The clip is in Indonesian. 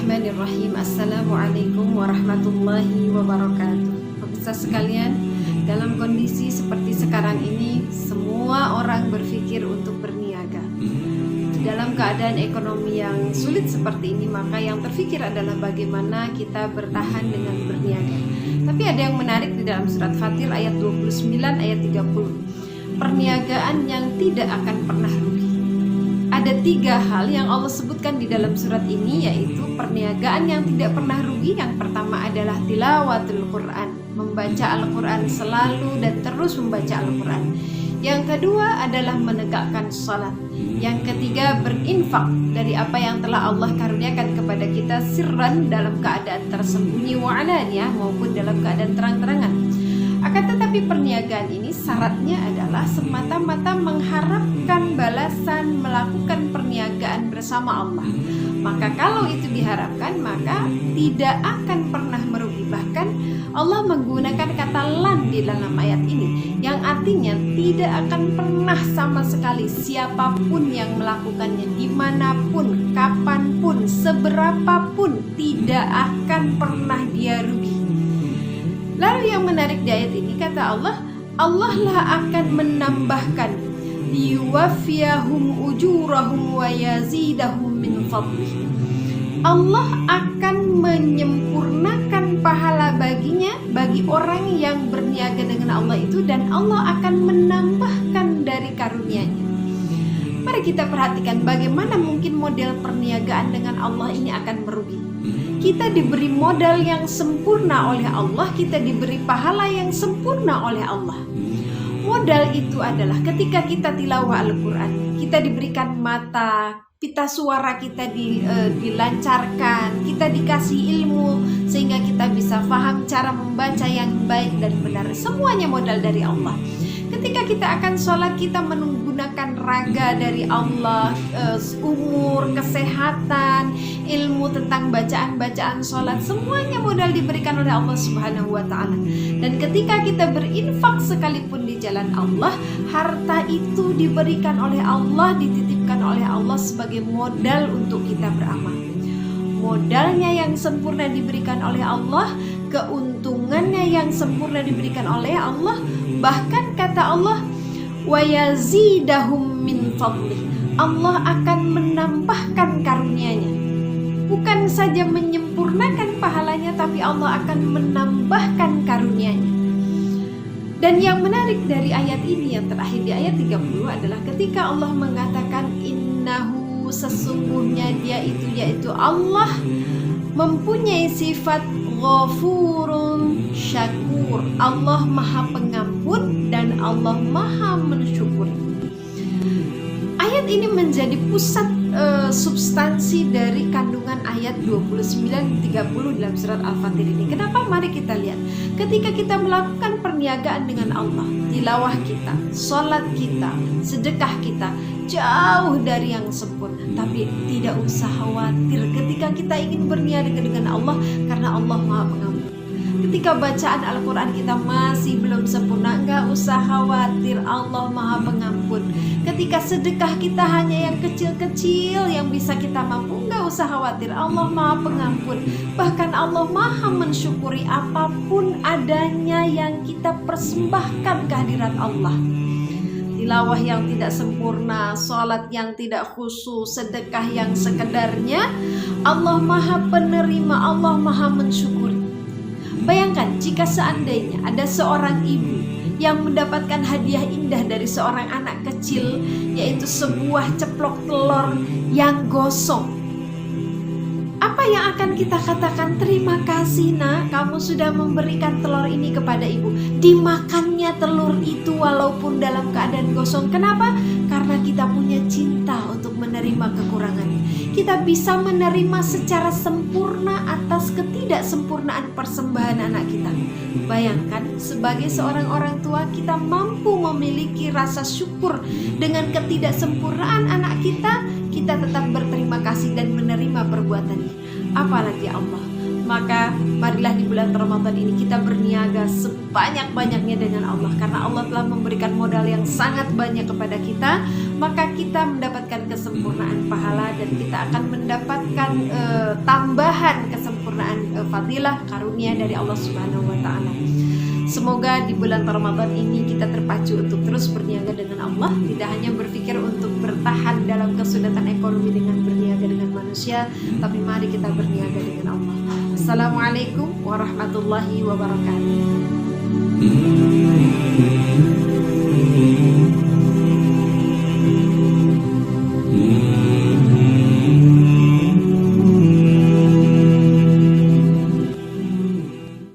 Bismillahirrahmanirrahim. Assalamualaikum warahmatullahi wabarakatuh. Pemirsa sekalian, dalam kondisi seperti sekarang ini, semua orang berpikir untuk berniaga. Dalam keadaan ekonomi yang sulit seperti ini, maka yang terpikir adalah bagaimana kita bertahan dengan berniaga. Tapi ada yang menarik di dalam surat Fatir ayat 29 ayat 30. Perniagaan yang tidak akan pernah rugi. Ada 3 hal yang Allah sebutkan di dalam surat ini, yaitu perniagaan yang tidak pernah rugi. Yang pertama adalah tilawatul Quran, membaca Al-Quran selalu dan terus membaca Al-Quran. Yang kedua adalah menegakkan salat. Yang ketiga berinfak dari apa yang telah Allah karuniakan kepada kita, sirran dalam keadaan tersembunyi, wa alaniyah maupun dalam keadaan terang-terangan. Akan tetapi perniagaan ini syaratnya adalah semata-mata mengharapkan balasan melakukan perniagaan bersama Allah. Maka kalau itu diharapkan, maka tidak akan pernah merugi. Bahkan Allah menggunakan kata lan di dalam ayat ini, yang artinya tidak akan pernah sama sekali siapapun yang melakukannya, dimanapun, kapanpun, seberapapun, tidak akan pernah dia rugi. Lalu yang menarik di ayat ini, kata Allah, Allah lah akan menambahkan liwafiyahum ujurahum wa yazidahum min fadlih. Allah akan menyempurnakan pahala baginya, bagi orang yang berniaga dengan Allah itu, dan Allah akan menambahkan dari karunia-Nya. Mari kita perhatikan bagaimana mungkin model perniagaan dengan Allah ini akan merugi. Kita diberi modal yang sempurna oleh Allah, kita diberi pahala yang sempurna oleh Allah. Modal itu adalah ketika kita tilawah Al-Quran, kita diberikan mata, pita suara kita dilancarkan, kita dikasih ilmu sehingga kita bisa paham cara membaca yang baik dan benar. Semuanya modal dari Allah. Ketika kita akan sholat, kita menggunakan raga dari Allah, umur, kesehatan, ilmu tentang bacaan-bacaan sholat, semuanya modal diberikan oleh Allah Subhanahu wa Ta'ala. Dan ketika kita berinfak sekalipun di jalan Allah, harta itu diberikan oleh Allah, dititipkan oleh Allah sebagai modal untuk kita beramal. Modalnya yang sempurna diberikan oleh Allah, keuntungannya yang sempurna diberikan oleh Allah. Bahkan kata Allah, wa yazidahum min fadlih, Allah akan menambahkan karunia-Nya. Bukan saja menyempurnakan pahalanya, tapi Allah akan menambahkan karunia-Nya. Dan yang menarik dari ayat ini yang terakhir di ayat 30 adalah ketika Allah mengatakan innahu, sesungguhnya dia itu, yaitu Allah, mempunyai sifat Ghafurun Syakur. Allah Maha Pengampun dan Allah Maha Mensyukuri. Ayat ini menjadi pusat substansi dari kandungan ayat 29-30 dalam surat Al-Fatir ini. Kenapa? Mari kita lihat. Ketika kita melakukan perniagaan dengan Allah, tilawah kita, sholat kita, sedekah kita jauh dari yang sempurna. Tapi tidak usah khawatir ketika kita ingin berniaga dengan Allah, karena Allah Maha Pengampun. Ketika bacaan Al-Quran kita masih belum sempurna, enggak usah khawatir, Allah Maha Pengampun. Ketika sedekah kita hanya yang kecil-kecil yang bisa kita mampu, enggak usah khawatir, Allah Maha Pengampun. Bahkan Allah Maha Mensyukuri apapun adanya yang kita persembahkan kehadirat Allah. Tilawah yang tidak sempurna, sholat yang tidak khusyuk, sedekah yang sekedarnya, Allah Maha Penerima, Allah Maha Mensyukuri. Bayangkan jika seandainya ada seorang ibu yang mendapatkan hadiah indah dari seorang anak kecil, yaitu sebuah ceplok telur yang gosong. Apa yang akan kita katakan? Terima kasih nak, kamu sudah memberikan telur ini kepada ibu. Dimakannya telur itu walaupun dalam keadaan gosong. Kenapa? Karena kita punya cinta untuk menerima kekurangannya. Kita bisa menerima secara sempurna atas ketidaksempurnaan persembahan anak kita. Bayangkan, sebagai seorang orang tua, kita mampu memiliki rasa syukur dengan ketidaksempurnaan anak kita. Kita tetap berterima kasih dan menerima perbuatannya. Apalagi Allah. Maka marilah di bulan Ramadan ini kita berniaga sebanyak-banyaknya dengan Allah. Karena Allah telah memberikan modal yang sangat banyak kepada kita, maka kita mendapatkan kesempurnaan. pahala dan kita akan mendapatkan tambahan kesempurnaan fadilah karunia dari Allah Subhanahu wa taala. Semoga di bulan Ramadan ini kita terpacu untuk terus berniaga dengan Allah, tidak hanya berpikir untuk bertahan dalam kesulitan ekonomi dengan berniaga dengan manusia, tapi mari kita berniaga dengan Allah. Assalamualaikum warahmatullahi wabarakatuh.